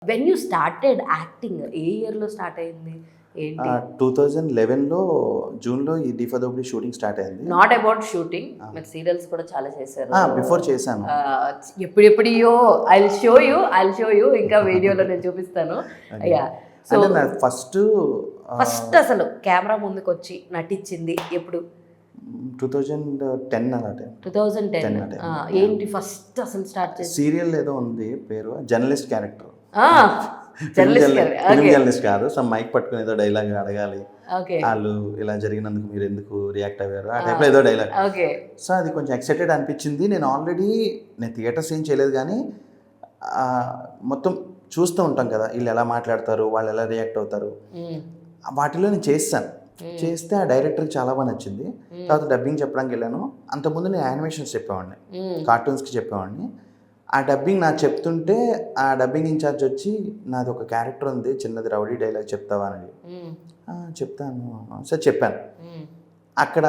When you started acting ఏ ఇయర్లో start అయింది ఏంటి? 2011లో జూన్లో ఈ డిఫదోబడి షూటింగ్ స్టార్ట్ అయింది. నాట్ అబౌట్ షూటింగ్, మీరు సీరియల్స్ కూడా చాలా చేశారు. బిఫోర్ చేశాను. ఎప్పుడెప్పుడో ఐ షో యూ ఇంకా వీడియోలో నేను చూపిస్తాను. యా, సో ఫస్ట్ అసలు కెమెరా ముందుకు వచ్చి నటించింది ఎప్పుడు? 2010 అలా. 2010. ఏంటి ఫస్ట్ అసలు స్టార్ట్ చేసి? సీరియల్ ఏదో ఉంది పేరు, జర్నలిస్ట్ క్యారెక్టర్. జర్నలిస్ట్ కాదు, సమ్ మైక్ పట్టుకుని ఏదో డైలాగ్ అడగాలి, వాళ్ళు ఇలా జరిగినందుకు మీరు ఎందుకు రియాక్ట్ అయ్యారు, ఆ టైప్లో ఏదో డైలాగ్. సో అది కొంచెం ఎక్సైటెడ్ అనిపించింది. నేను థియేటర్స్ ఏం చేయలేదు, కానీ మొత్తం చూస్తూ ఉంటాం కదా, వీళ్ళు ఎలా మాట్లాడతారు, వాళ్ళు ఎలా రియాక్ట్ అవుతారు, వాటిలో నేను చేస్తే ఆ డైరెక్టర్కి చాలా బాగా నచ్చింది. తర్వాత డబ్బింగ్ చెప్పడానికి వెళ్ళాను. అంతకుముందు నేను యానిమేషన్స్ చెప్పేవాడిని, కార్టూన్స్కి చెప్పేవాడిని. ఆ డబ్బింగ్ నాకు చెప్తుంటే ఆ డబ్బింగ్ ఇన్ఛార్జ్ వచ్చి, నాది ఒక క్యారెక్టర్ ఉంది చిన్నది, రౌడీ డైలాగ్ చెప్తావా అని. చెప్తాను సార్ చెప్పాను. అక్కడ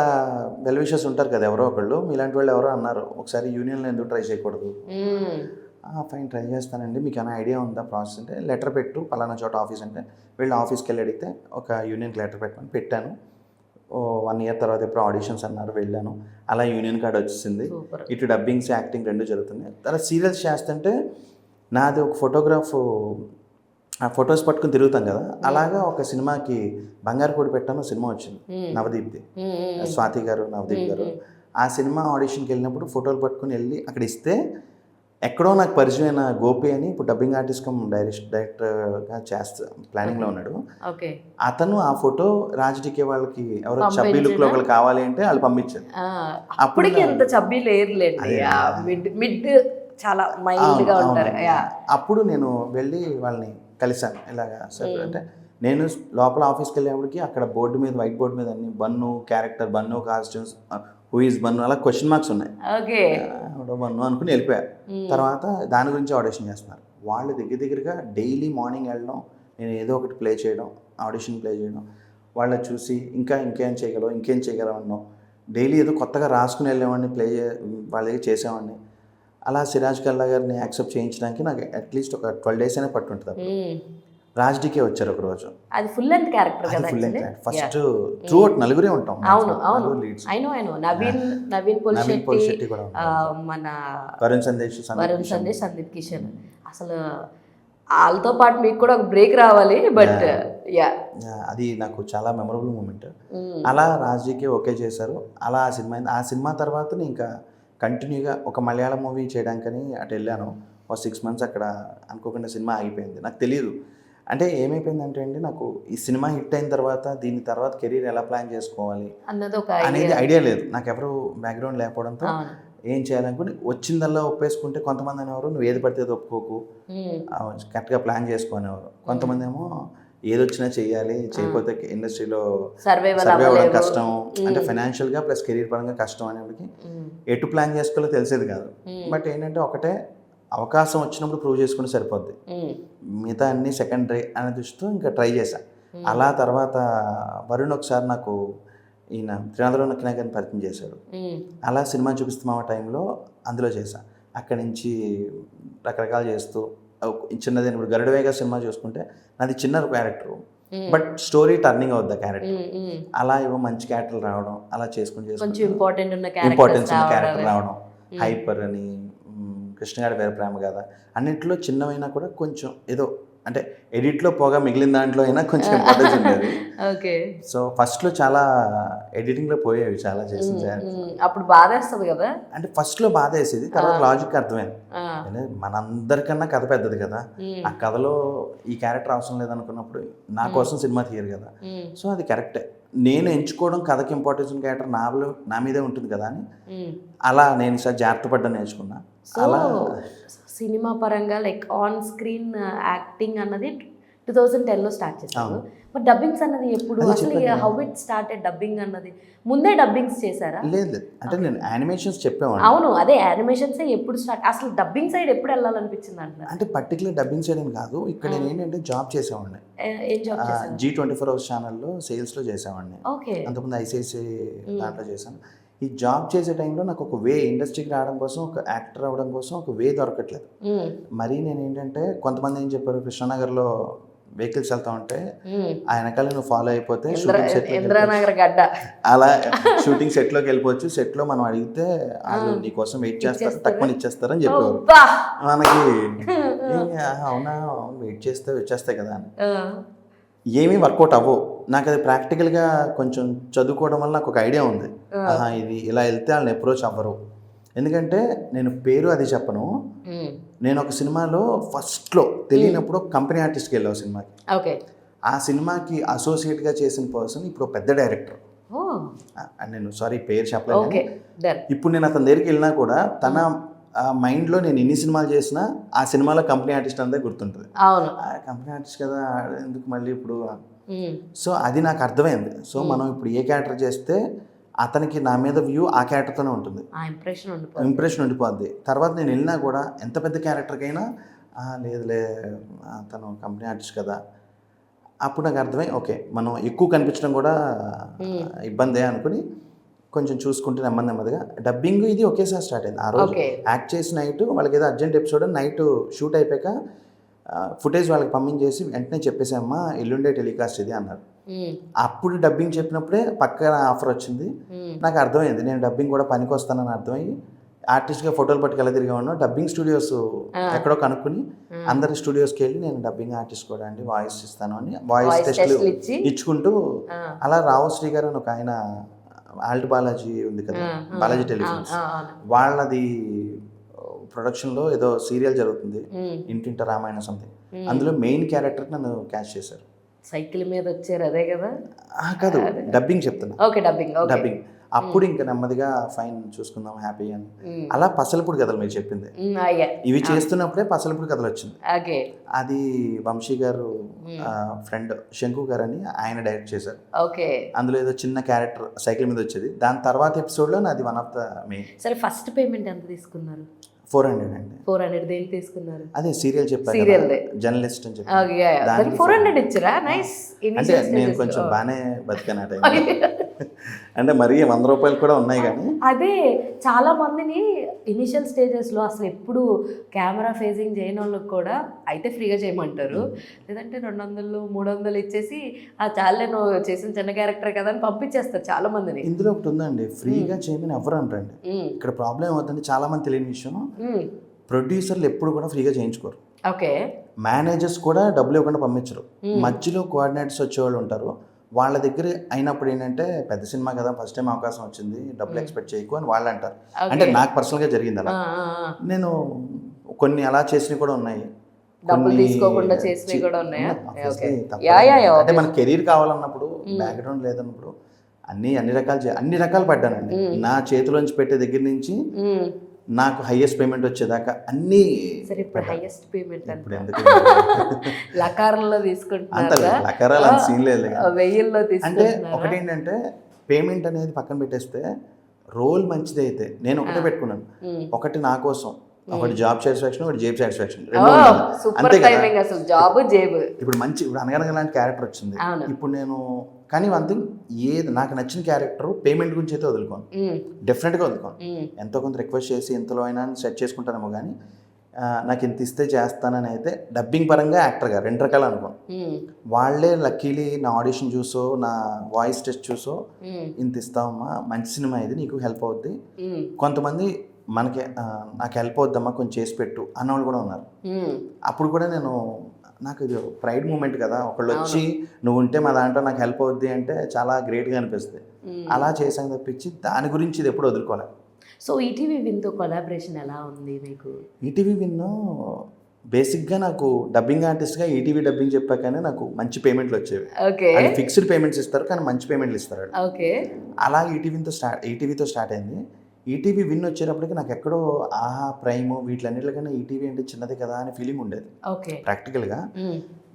వెల్ విషర్స్ ఉంటారు కదా ఎవరో ఒకళ్ళు, మీలాంటి వాళ్ళు ఎవరో అన్నారు, ఒకసారి యూనియన్లో ఎందుకు ట్రై చేయకూడదు? ఫైన్, ట్రై చేస్తానండి, మీకు ఏమైనా ఐడియా ఉందా ప్రాసెస్ అంటే, లెటర్ పెట్టు పలానా చోట ఆఫీస్ అంటే, వెళ్ళి ఆఫీస్కి వెళ్ళి అడిగితే ఒక యూనియన్కి లెటర్ పెట్టాను. 1 year తర్వాత ఎప్పుడు ఆడిషన్స్ అన్నారు, వెళ్ళాను. అలా యూనియన్ కార్డ్ వచ్చేసింది. ఇటు డబ్బింగ్స్ యాక్టింగ్ రెండు జరుగుతుంది. తర్వాత సీరియల్స్ చేస్తుంటే నాది ఒక ఫోటోగ్రాఫ్, ఆ ఫొటోస్ పట్టుకుని తిరుగుతాం కదా, అలాగా ఒక సినిమాకి బంగారు కోడి పెట్టాను సినిమా వచ్చింది, నవదీప్ది, స్వాతి గారు నవదీప్ గారు. ఆ సినిమా ఆడిషన్కి వెళ్ళినప్పుడు ఫోటోలు పట్టుకుని వెళ్ళి అక్కడ ఇస్తే, ఎక్కడో నాకు పరిచయమైన గోపి అని ఇప్పుడు డబ్బింగ్ ఆర్టిస్ట్ కమ్ డైరెక్టర్గా ప్లానింగ్లో ఉన్నాడు. అతను ఆ ఫోటో రాజకీయ వాళ్ళకి ఎవరో చబ్బీ లుక్లో ఒకళ్ళు కావాలి అంటే వాళ్ళు పంపించారు. అప్పటికి ఎంత చబ్బీ లేరులేండి, మిడ్ చాలా మైల్డ్గా ఉంటారు. అప్పుడు నేను వెళ్ళి వాళ్ళని కలిశాను, ఇలాగా సార్ అంటే. నేను లోపల ఆఫీస్కి వెళ్ళేప్పటికి అక్కడ బోర్డు మీద, వైట్ బోర్డు మీద అన్ని Bunny character, Bunny costumes, who is Bunny, అలా క్వశ్చన్ మార్క్స్ ఉన్నాయి. బన్ను అనుకుని వెళ్ళిపోయారు. తర్వాత దాని గురించి ఆడిషన్ చేస్తున్నారు వాళ్ళు. దగ్గరగా డైలీ మార్నింగ్ వెళ్ళడం, నేను ఏదో ఒకటి ప్లే చేయడం, ఆడిషన్ ప్లే చేయడం, వాళ్ళని చూసి ఇంకేం చేయగలవు అన్నాం. డైలీ ఏదో కొత్తగా రాసుకుని వెళ్ళేవాడిని, వాళ్ళ దగ్గర చేసేవాడిని. అలా సిరాజ్ కల్లా గారిని యాక్సెప్ట్ చేయించడానికి నాకు అట్లీస్ట్ ఒక 12 days అయినా పట్టుంటుంది. రాజ్డీకే వచ్చారు ఒక రోజు. అది ఫుల్ లెంత్ క్యారెక్టర్ కదా, ఫస్ట్ త్రూ అవుట్ నలుగురే ఉంటాం. అవును ఐ నో నవీన్ పోల్శెట్టి కూడా, మన వరుణ్ సందేశ్, సందీప్ కిషన్. అసలు వాళ్ళతో పాటు మీకు కూడా ఒక బ్రేక్ రావాలి, బట్ అది నాకు చాలా మెమరబుల్ మూమెంట్. అలా రాజ్డీకే ఓకే చేశారు. అలా ఆ సినిమా తర్వాత ఇంకా కంటిన్యూగా ఒక మలయాళం మూవీ చేయడానికని అటు వెళ్ళాను. ఒక 6 months అక్కడ అనుకోకుండా సినిమా ఆగిపోయింది. నాకు తెలియదు అంటే ఏమైపోయిందంటే అండి, నాకు ఈ సినిమా హిట్ అయిన తర్వాత దీని తర్వాత కెరీర్ ఎలా ప్లాన్ చేసుకోవాలి అనేది ఐడియా లేదు. నాకు ఎవరు బ్యాక్గ్రౌండ్ లేకపోవడంతో ఏం చేయాలనుకుని వచ్చిందల్లా ఒప్పేసుకుంటే, కొంతమంది అనేవారు నువ్వు ఏది పడితే అది ఒప్పుకోకు, కరెక్ట్గా ప్లాన్ చేసుకునేవారు. కొంతమంది ఏమో ఏదొచ్చినా చెయ్యాలి, చేయకపోతే ఇండస్ట్రీలో సర్వే అవ్వడం కష్టం, అంటే ఫైనాన్షియల్గా ప్లస్ కెరీర్ పరంగా కష్టం అనేవాడికి ఎటు ప్లాన్ చేసుకోవాలో తెలిసేది కాదు. బట్ ఏంటంటే ఒకటే, అవకాశం వచ్చినప్పుడు ప్రూవ్ చేసుకుంటే సరిపోద్ది, మిగతా అన్ని సెకండరీ అనే దృష్టితో ఇంకా ట్రై చేశాను. అలా తర్వాత వరుణ్ ఒకసారి నాకు ఈయన త్రినాథరావు నక్కినా గారిని పరిచయం చేశాడు. అలా సినిమా చూపిస్తున్నాం ఆ టైంలో అందులో చేశాను. అక్కడి నుంచి రకరకాలు చేస్తూ చిన్నది. ఇప్పుడు గరుడవేగ సినిమా చూసుకుంటే నాది చిన్న క్యారెక్టర్, బట్ స్టోరీ టర్నింగ్ అవుద్ది క్యారెక్టర్. అలా ఏవో మంచి క్యారెక్టర్లు రావడం, అలా చేసుకుంటూ ఇంపార్టెన్స్ ఉన్న క్యారెక్టర్ రావడం, హైపర్ అని, కృష్ణగాడి వేరే ప్రేమ కదా, అన్నింటిలో చిన్నవైనా కూడా కొంచెం ఏదో అంటే ఎడిట్లో పోగా మిగిలిన దాంట్లో అయినా కొంచెం ఇంపార్టెన్స్ ఉండేది. సో ఫస్ట్లో చాలా ఎడిటింగ్లో పోయేవి చాలా చేసింది. అప్పుడు బాధ వేస్తుంది కదా, అంటే ఫస్ట్లో బాధ వేసేది, తర్వాత లాజిక్ అర్థమైంది. మనందరికన్నా కథ పెద్దది కదా, ఆ కథలో ఈ క్యారెక్టర్ అవసరం లేదనుకున్నప్పుడు నా కోసం సినిమా తీయరు కదా. సో అది కరెక్టే, నేను ఎంచుకోవడం కథకి ఇంపార్టెన్స్ ఉన్న క్యారెక్టర్ నా మీదే ఉంటుంది కదా అని అలా నేను సార్ జాగ్రత్త పడ్డా నేర్చుకున్నా. అలా సినిమా పరంగా లైక్ ఆన్ స్క్రీన్ యాక్టింగ్ అన్నది 2010లో స్టార్ట్ చేశాను. మరి డబ్బింగ్స్ అన్నది ఎప్పుడు, అసలు హౌ ఇట్ స్టార్టెడ్ డబ్బింగ్ అన్నది? ముందే డబ్బింగ్స్ చేశారా? లేదు, అంటే నేను యానిమేషన్స్ చెప్పేవాడిని. అవును, అదే యానిమేషన్స్ ఎప్పుడు స్టార్ట్, అసలు డబ్బింగ్ సైడ్ ఎప్పుడు వెళ్ళాలనిపించింది అంటారు? అంటే పర్టికులర్ డబ్బింగ్ సైడ్ అని కాదు, ఇక్కడ నేను ఏంటంటే జాబ్ చేసేవాడిని. ఏం జాబ్ చేశారు? G24 Hours ఛానల్లో సేల్స్లో చేసేవాడిని. ఓకే. అంతకుముందు ICICI దాంట్లో చేశాను. ఈ జాబ్ చేసే టైంలో నాకు ఒక వే, ఇండస్ట్రీకి రావడం కోసం, ఒక యాక్టర్ అవ్వడం కోసం ఒక వే దొరకట్లేదు. మరి నేను ఏంటంటే కొంతమంది ఏం చెప్పారు, కృష్ణానగర్లో వెహికల్స్ వెళ్తా ఉంటే ఆ వెనకాల నువ్వు ఫాలో అయిపోతే ఇంద్రానగర్ గడ్డ అలా షూటింగ్ సెట్లోకి వెళ్ళిపోవచ్చు, సెట్లో మనం అడిగితే వాళ్ళు నీ కోసం వెయిట్ చేస్తారు, తక్కువ ఇచ్చేస్తారని చెప్పేవారు. మనకి అవునా, వెయిట్ చేస్తే వచ్చేస్తాయి కదా అని. ఏమీ వర్కౌట్ అవ్వవు. నాకు అది ప్రాక్టికల్గా కొంచెం చదువుకోవడం వల్ల నాకు ఒక ఐడియా ఉంది, ఇది ఇలా వెళ్తే వాళ్ళని అప్రోచ్ అవ్వరు. ఎందుకంటే నేను పేరు అది చెప్పను, నేను ఒక సినిమాలో ఫస్ట్లో తెలియనప్పుడు కంపెనీ ఆర్టిస్ట్కి వెళ్ళావు సినిమాకి. ఆ సినిమాకి అసోసియేట్గా చేసిన పర్సన్ ఇప్పుడు పెద్ద డైరెక్టర్. నేను సారీ పేరు చెప్పలేదు. ఇప్పుడు నేను అతని దగ్గరికి వెళ్ళినా కూడా తన మైండ్లో నేను ఎన్ని సినిమాలు చేసినా ఆ సినిమాలో కంపెనీ ఆర్టిస్ట్ అంతే గుర్తుంటుంది. కంపెనీ ఆర్టిస్ట్ కదా ఎందుకు మళ్ళీ ఇప్పుడు. సో అది నాకు అర్థమైంది. సో మనం ఇప్పుడు ఏ క్యారెక్టర్ చేస్తే అతనికి నా మీద వ్యూ ఆ క్యారెక్టర్తోనే ఉంటుంది, ఇంప్రెషన్ ఉండిపోద్ది. తర్వాత నేను వెళ్ళినా కూడా ఎంత పెద్ద క్యారెక్టర్కైనా లేదులే తను కంపెనీ ఆర్టిస్ట్ కదా, అప్పుడు నాకు అర్థమై ఓకే మనం ఎక్కువ కనిపించడం కూడా ఇబ్బందే అనుకుని కొంచెం చూసుకుంటే నెమ్మదిగా డబ్బింగ్ ఇది ఒకేసారి స్టార్ట్ అయింది. ఆ రోజు యాక్ట్ చేసి నైట్ వాళ్ళకి ఏదో అర్జెంట్ ఎపిసోడ్ నైట్ షూట్ అయిపోయాక ఫుటేజ్ వాళ్ళకి పంపించేసి వెంటనే చెప్పేసామ్మా ఎల్లుండే టెలికాస్ట్ ఇది అన్నారు. అప్పుడు డబ్బింగ్ చెప్పినప్పుడే పక్కన ఆఫర్ వచ్చింది. నాకు అర్థమైంది నేను డబ్బింగ్ కూడా పనికి వస్తానని అర్థమయ్యి ఆర్టిస్ట్గా ఫోటోలు పట్టుకెళ్ళ తిరిగా ఉన్నాను. డబ్బింగ్ స్టూడియోస్ ఎక్కడో కనుక్కుని అందరి స్టూడియోస్కి వెళ్ళి నేను డబ్బింగ్ ఆర్టిస్ట్ కూడా అండి వాయిస్ ఇస్తాను అని వాయిస్ టెస్ట్లు ఇచ్చుకుంటూ అలా రావుశ్రీ గారు అని ఒక ఆయన ఆల్ట్ బాలాజీ ఉంది కదా, బాలాజీ టెలివిజన్స్, వాళ్ళది ప్రొడక్షన్లో ఏదో సీరియల్ జరుగుతుంది ఇంటింట రామాయణ సంథింగ్, అందులో మెయిన్ క్యారెక్టర్ నన్ను క్యాచ్ చేశారు. సైకిల్ మీద వచ్చారు అదే కదా? కాదు, డబ్బింగ్ చెప్తున్నా. డబ్బింగ్ అప్పుడు ఇంకా నెమ్మదిగా ఫైన్ చూసుకుందాం హ్యాపీ అని అలా పసలపూడి కథలు మీరు చెప్పింది ఇవి చేస్తున్నప్పుడే పసలపూడి కథలు వచ్చింది. అది వంశీ గారు ఫ్రెండ్ శంకు గారు అని ఆయన డైరెక్ట్ చేశారు. అందులో ఏదో చిన్న క్యారెక్టర్ సైకిల్ మీద వచ్చేది. దాని తర్వాత ఎపిసోడ్లో నాది వన్ ఆఫ్ ద మెయిన్. సరే ఫస్ట్ పేమెంట్ ఎంత తీసుకున్నారు? 400 అండి. 400 దేనికి తీసుకున్నారు? అదే సీరియల్ చెప్పారు, జర్నలిస్ట్ అని చెప్పి 400 ఇచ్చారా? నైస్. అంటే నేను కొంచెం బాగానే బతికాను ఆ టైం. అంటే మరీ 100 రూపాయలు కూడా ఉన్నాయి కానీ అదే చాలా మందిని ఇనిషియల్ స్టేజెస్లో అసలు ఎప్పుడు కెమెరా ఫేసింగ్ చేయని వాళ్ళకి కూడా అయితే ఫ్రీగా చేయమంటారు, లేదంటే 200 300 ఇచ్చేసి ఆ చాలే నువ్వు చేసిన చిన్న క్యారెక్టర్ కదా అని పంపించేస్తారు చాలా మందిని. ఇందులో ఒకటి ఉందండి, ఫ్రీగా చేయమని ఎవరు అంటారండి. ఇక్కడ ప్రాబ్లం ఏమవుతుంది, చాలా మంది తెలియని విషయం, ప్రొడ్యూసర్లు ఎప్పుడు కూడా ఫ్రీగా చేయించుకోరు. మేనేజర్స్ కూడా డబ్బులు ఇవ్వకుండా పంపించరు. మధ్యలో కోఆర్డినేటర్స్ వచ్చేవాళ్ళు ఉంటారు, వాళ్ళ దగ్గర అయినప్పుడు ఏంటంటే పెద్ద సినిమా కదా ఫస్ట్ టైం అవకాశం వచ్చింది డబ్బులు ఎక్స్పెక్ట్ చేయకు అని వాళ్ళు అంటారు. అంటే నాకు పర్సనల్గా జరిగింది అలా. నేను కొన్ని అలా చేసినవి కూడా ఉన్నాయి, డబ్బులు తీసుకోకుండా చేసినవి కూడా ఉన్నాయి. అంటే మన కెరీర్ కావాలన్నప్పుడు బ్యాక్గ్రౌండ్ లేదన్నప్పుడు అన్ని రకాలు పడ్డానండి. నా చేతిలోంచి పెట్టే దగ్గర నుంచి నాకు హైయెస్ట్ పేమెంట్ వచ్చేదాకా అన్ని. హైయెస్ట్ పేమెంట్ లకారంలో తీసుకుంటున్నారు, లకారాలు అంత సీన్ లేదు, 1000లో అంటే ఒకటి ఏంటంటే పేమెంట్ అనేది పక్కన పెట్టేస్తే రోల్ మంచిది అయితే నేను ఒకటే పెట్టుకున్నాను, ఒకటి నా కోసం, ఒకటి జాబ్ సాటిస్ఫాక్షన్, ఒకటి జేబ్ సాటిస్ఫాక్షన్, అంతే కదా. అసలు జాబ్ జేబ్ ఇప్పుడు మంచి ఇప్పుడు అనగనగా లాంటి క్యారెక్టర్ వచ్చింది ఇప్పుడు నేను, కానీ వన్ థింగ్ ఏది నాకు నచ్చిన క్యారెక్టర్ పేమెంట్ గురించి అయితే వదులుకోను, డెఫినెట్గా వదులుకోను. ఎంతో కొంత రిక్వెస్ట్ చేసి ఎంతలో అయినా సెట్ చేసుకుంటానేమో కానీ నాకు ఇంత ఇస్తే చేస్తానని అయితే డబ్బింగ్ పరంగా యాక్టర్గా 2 రకాలు అనుకోను. వాళ్ళే లక్కీలీ నా ఆడిషన్ చూసో నా వాయిస్ టెస్ట్ చూసో ఇంత ఇస్తావమ్మా మంచి సినిమా ఇది నీకు హెల్ప్ అవుద్ది, కొంతమంది మనకి నాకు హెల్ప్ అవుద్దమ్మా కొంచెం చేసి పెట్టు అన్నవాళ్ళు కూడా ఉన్నారు. అప్పుడు కూడా నేను నాకు ఇది ప్రైడ్ మూమెంట్ కదా, ఒకళ్ళు వచ్చి నువ్వు ఉంటే మా దాంట్లో నాకు హెల్ప్ అవుద్ది అంటే చాలా గ్రేట్గా అనిపిస్తుంది. అలా చేసాను తప్పించి దాని గురించి ఇది ఎప్పుడు వదులుకోలేదు. సో ఈటీవీ విన్తో కొలాబరేషన్ ఎలా ఉంది మీకు? ఈటీవీ విన్ బేసిక్గా నాకు డబ్బింగ్ ఆర్టిస్ట్గా ఈటీవీ డబ్బింగ్ చెప్పాకనే నాకు మంచి పేమెంట్లు వచ్చేవి. అది ఫిక్స్డ్ పేమెంట్స్ ఇస్తారు కానీ మంచి పేమెంట్లు ఇస్తారు. అలా ఈటీవీతో స్టార్ట్ అయింది. ఈటీవీ విన్ వచ్చేటప్పటికి నాకు ఎక్కడో ఆహా ప్రైమ్ వీటిలన్నిటికన్నా ఈటీవీ అంటే చిన్నది కదా అనే ఫీలింగ్ ఉండేది ప్రాక్టికల్గా.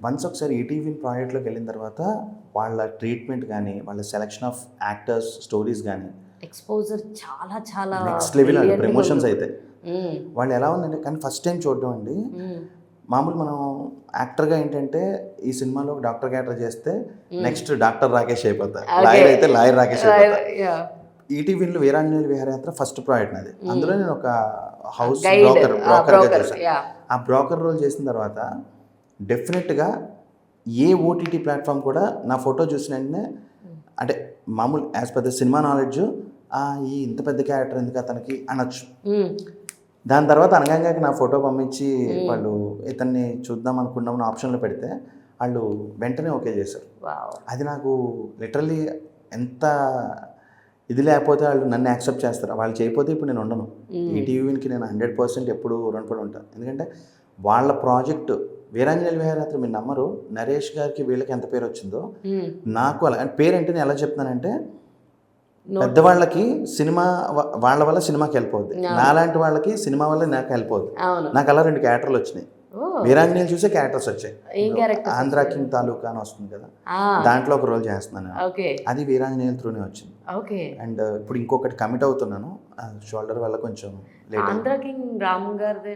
వన్స్ ఒకసారి ఈటీవీ విన్ ప్రాజెక్ట్లోకి వెళ్ళిన తర్వాత వాళ్ళ ట్రీట్మెంట్ కానీ వాళ్ళ సెలెక్షన్ ఆఫ్ యాక్టర్స్ స్టోరీస్ కానీ ఎక్స్పోజర్ చాలా చాలా నెక్స్ట్ లెవెల్ అండి. ప్రమోషన్స్ అయితే వాళ్ళు ఎలా ఉందంటే, కానీ ఫస్ట్ టైం చూడడం అండి, మామూలు మనం యాక్టర్గా ఏంటంటే ఈ సినిమాలో డాక్టర్ క్యారెక్టర్ చేస్తే నెక్స్ట్ డాక్టర్ రాకేష్ అయిపోతారు, లాయర్ అయితే లాయర్ రాకేష్ అయిపోతారు. ఈటీవీలో వీరాంజనేయుల విహారయాత్ర ఫస్ట్ ప్రాజెక్ట్ నాది. అందులో నేను ఒక హౌస్ Guide, బ్రోకర్గా broker, చేశాను. yeah. ఆ బ్రోకర్ రోల్ చేసిన తర్వాత డెఫినెట్గా ఏ ఓటీటీ ప్లాట్ఫామ్ కూడా నా ఫోటో చూసిన వెంటనే అంటే మామూలు as per the cinema knowledge ఈ ఇంత పెద్ద క్యారెక్టర్ ఎందుకు అతనికి అనొచ్చు. దాని తర్వాత అనగానే నా ఫోటో పంపించి వాళ్ళు ఇతన్ని చూద్దాం అనుకున్నామని ఆప్షన్లో పెడితే వాళ్ళు వెంటనే ఓకే చేశారు. అది నాకు లిటరల్లీ ఎంత ఇది లేకపోతే వాళ్ళు నన్ను యాక్సెప్ట్ చేస్తారు. వాళ్ళు చేయకపోతే ఇప్పుడు నేను ఉండను. ఈటీవీకి నేను 100% ఎప్పుడు రుణపడి ఉంటాను. ఎందుకంటే వాళ్ళ ప్రాజెక్టు వీరాంజనేయుల విహారయాత్ర మీరు నమ్మరు, నరేష్ గారికి వీళ్ళకి ఎంత పేరు వచ్చిందో నాకు అలా. అంటే పేరు అంటే నేను ఎలా చెప్తున్నానంటే పెద్దవాళ్ళకి సినిమా వాళ్ళ వల్ల సినిమాకి వెళ్ళిపోద్ది, నాలాంటి వాళ్ళకి సినిమా వల్ల నాకు వెళ్ళిపోద్ది. నాకు అలా 2 క్యారెక్టర్లు వచ్చినాయి. వీరాంజనేయులు చూసే క్యారెక్టర్స్ వచ్చాయి. ఆంధ్ర కింగ్ తాలూకా అని వస్తుంది కదా, దాంట్లో ఒక రోల్ చేస్తున్నాను. అది వీరాంజనేయుల త్రూనే వచ్చింది. అండ్ ఇప్పుడు ఇంకొకటి కమిట్ అవుతున్నాను, షోల్డర్ వల్ల కొంచెం లేట్. ఆంధ్ర కింగ్ రామ్ గారి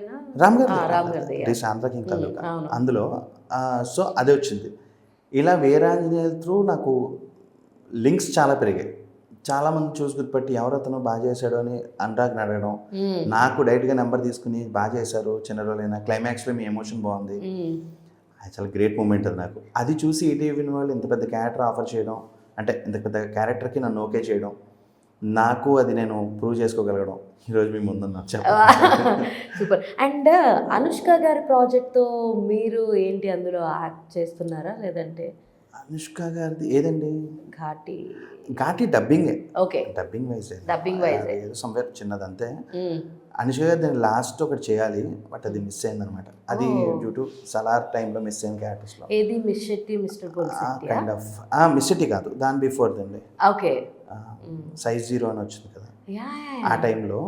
ఆంధ్ర కింగ్ తాలూకా అందులో. సో అది వచ్చింది. ఇలా వీరాంజనేయుల త్రూ నాకు లింక్స్ చాలా పెరిగాయి. చాలామంది చూసి గుర్తుపట్టి ఎవరు అతను బాగా చేశాడు అని అనురాగ్ని అడగడం, నాకు డైరెక్ట్గా నెంబర్ తీసుకుని బాగా చేశారు చిన్న రోజులైనా, క్లైమాక్స్లో మీ ఎమోషన్ బాగుంది, అది చాలా గ్రేట్ మూమెంట్ అది నాకు. అది చూసి ఈటీవీ వాళ్ళు ఇంత పెద్ద క్యారెక్టర్ ఆఫర్ చేయడం, అంటే ఇంత పెద్ద క్యారెక్టర్కి నన్ను ఓకే చేయడం, నాకు అది నేను ప్రూవ్ చేసుకోగలగడం ఈరోజు మీ ముందున్నా. సూపర్. అండ్ అనుష్క గారి ప్రాజెక్ట్తో మీరు ఏంటి అందులో యాక్ట్ చేస్తున్నారా లేదంటే? అనుష్క గారిది ఏదండి? ఘాటి డబ్బింగే. ఓకే, డబ్బింగ్ వైజ్ ఏదో సంవేర్ చిన్నది అంతే. అనుష్క గారు నేను లాస్ట్ ఒకటి చేయాలి, బట్ అది మిస్ అయింది అనమాట. అది డ్యూ టు సలార్ టైంలో మిస్ అయిన క్యారెక్టర్స్లో. ఏది miss Shetty mister kind of miss Shetty కాదు, దాని బిఫోర్ దండి. ఓకే, సైజ్ 0 అని వచ్చింది కదా, ఆ టైంలో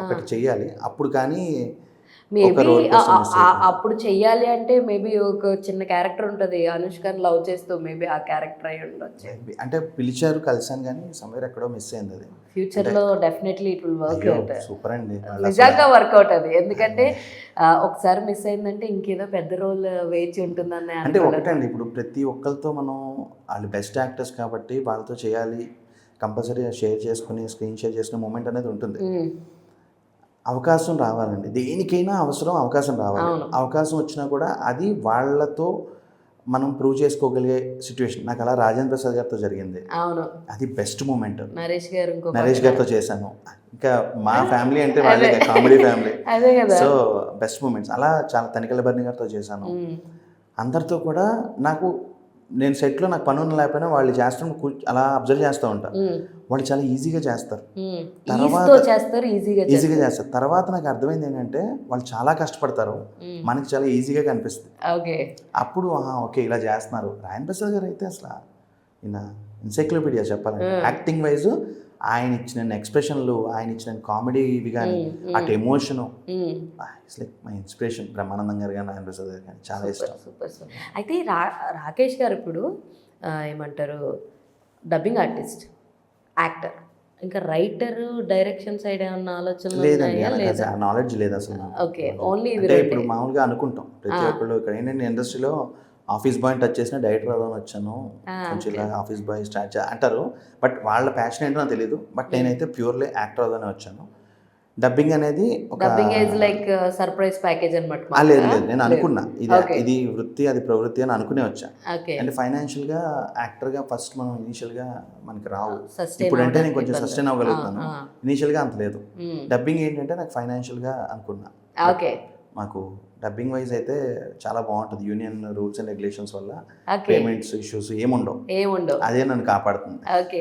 ఒకటి చెయ్యాలి. అప్పుడు కానీ మేబీ అప్పుడు చెయ్యాలి అంటే మేబీ ఒక చిన్న క్యారెక్టర్ ఉంటుంది, అనుష్కని లవ్ చేస్తూ మేబీ ఆ క్యారెక్టర్ అయి ఉండొచ్చు. అంటే పిలిచారు, కలిసాను, కానీ సమ్వేర్ ఎక్కడో మిస్ అయింది. అది ఫ్యూచర్ లో definitely it will work out. Super అండి, నిజంగా వర్కౌట్ అది. ఎందుకంటే ఒకసారి మిస్ అయిందంటే ఇంకేదో పెద్ద రోల్ వేచి ఉంటుందని. అంటే ఒకటండి, ఇప్పుడు ప్రతి ఒక్కరితో మనం వాళ్ళు బెస్ట్ యాక్టర్స్ కాబట్టి వాళ్ళతో చేయాలి, కంపల్సరీ షేర్ చేసుకుని స్క్రీన్ షేర్ చేసుకునే మూమెంట్ అనేది ఉంటుంది. అవకాశం రావాలండి, దేనికైనా అవకాశం రావాలి. అవకాశం వచ్చినా కూడా అది వాళ్ళతో మనం ప్రూవ్ చేసుకోగలిగే సిచ్యువేషన్. నాకు అలా రాజేంద్ర ప్రసాద్ గారితో జరిగింది. అది బెస్ట్ మూమెంట్. నరేష్ గారితో చేశాను. ఇంకా మా ఫ్యామిలీ అంటే వాళ్ళే comedy family, so best moments. అలా చాలా తనికెళ్ళ బర్ని గారితో చేశాను. అందరితో కూడా నాకు నేను సెట్లో నాకు పనులు లేకపోయినా వాళ్ళు చేస్తాను, అలా అబ్జర్వ్ చేస్తూ ఉంటాను. వాళ్ళు చాలా ఈజీగా చేస్తారు, ఈజీగా చేస్తారు. తర్వాత నాకు అర్థమైంది ఏంటంటే వాళ్ళు చాలా కష్టపడతారు, మనకి చాలా ఈజీగా కనిపిస్తుంది. అప్పుడు ఓకే ఇలా చేస్తున్నారు. రాయన్ ప్రసాద్ గారు అయితే అసలు ఈయన ఎన్సైక్లోపీడియా చెప్పాలంటే. యాక్టింగ్ వైజ్ ఆయన ఇచ్చిన ఎక్స్ప్రెషన్లు, ఆయన ఇచ్చిన కామెడీ ఇవి కానీ, అటు emotion, it's like my inspiration. Brahmanandam గారు కానీ, రాయన్ ప్రసాద్ గారు కానీ చాలా ఇష్టం. అయితే రాకేష్ గారు ఇప్పుడు ఏమంటారు, డబ్బింగ్ ఆర్టిస్ట్, యాక్టర్, ఇంకా రైటర్, డైరెక్షన్ సైడ్ ఏమన్నా ఆలోచన లేదండి, నాలెడ్జ్ లేదు అసలు. ఓకే, ఓన్లీ ఇప్పుడు మామూలుగా అనుకుంటాం ప్రతి ఒక్కళ్ళు. ఇక్కడ ఏంటంటే ఇండస్ట్రీలో ఆఫీస్ బాయ్ టచ్ చేసిన డైరెక్టర్ అవుదామని వచ్చాను, కొంచెం ఇలా ఆఫీస్ బాయ్ స్టార్ట్ అంటారు. బట్ వాళ్ళ ప్యాషన్ ఏంటో నాకు తెలియదు. బట్ నేనైతే ప్యూర్లీ యాక్టర్ అవుదామని వచ్చాను. డబ్బింగ్ అనేది లైక్ సర్ప్రైజ్ ప్యాకేజ్ అనమాట. లేదు, నేను అనుకున్నా ఇది వృత్తి, అది ప్రవృత్తి అని అనుకునే వచ్చా. అంటే ఫైనాన్షియల్గా యాక్టర్గా ఫస్ట్ మనం ఇనీషియల్గా మనకి రావు. ఇప్పుడు అంటే నేను కొంచెం సస్టైన్ అవ్వగలుగుతాను, ఇనీషియల్గా అంత లేదు. డబ్బింగ్ ఏంటంటే నాకు ఫైనాన్షియల్గా అనుకున్నా. మాకు డబ్బింగ్ వైజ్ అయితే చాలా బాగుంటుంది. యూనియన్ రూల్స్ అండ్ రెగ్యులేషన్స్ వల్ల పేమెంట్స్ ఇష్యూస్ ఏముండవు, అదే నన్ను కాపాడుతుంది. ఓకే,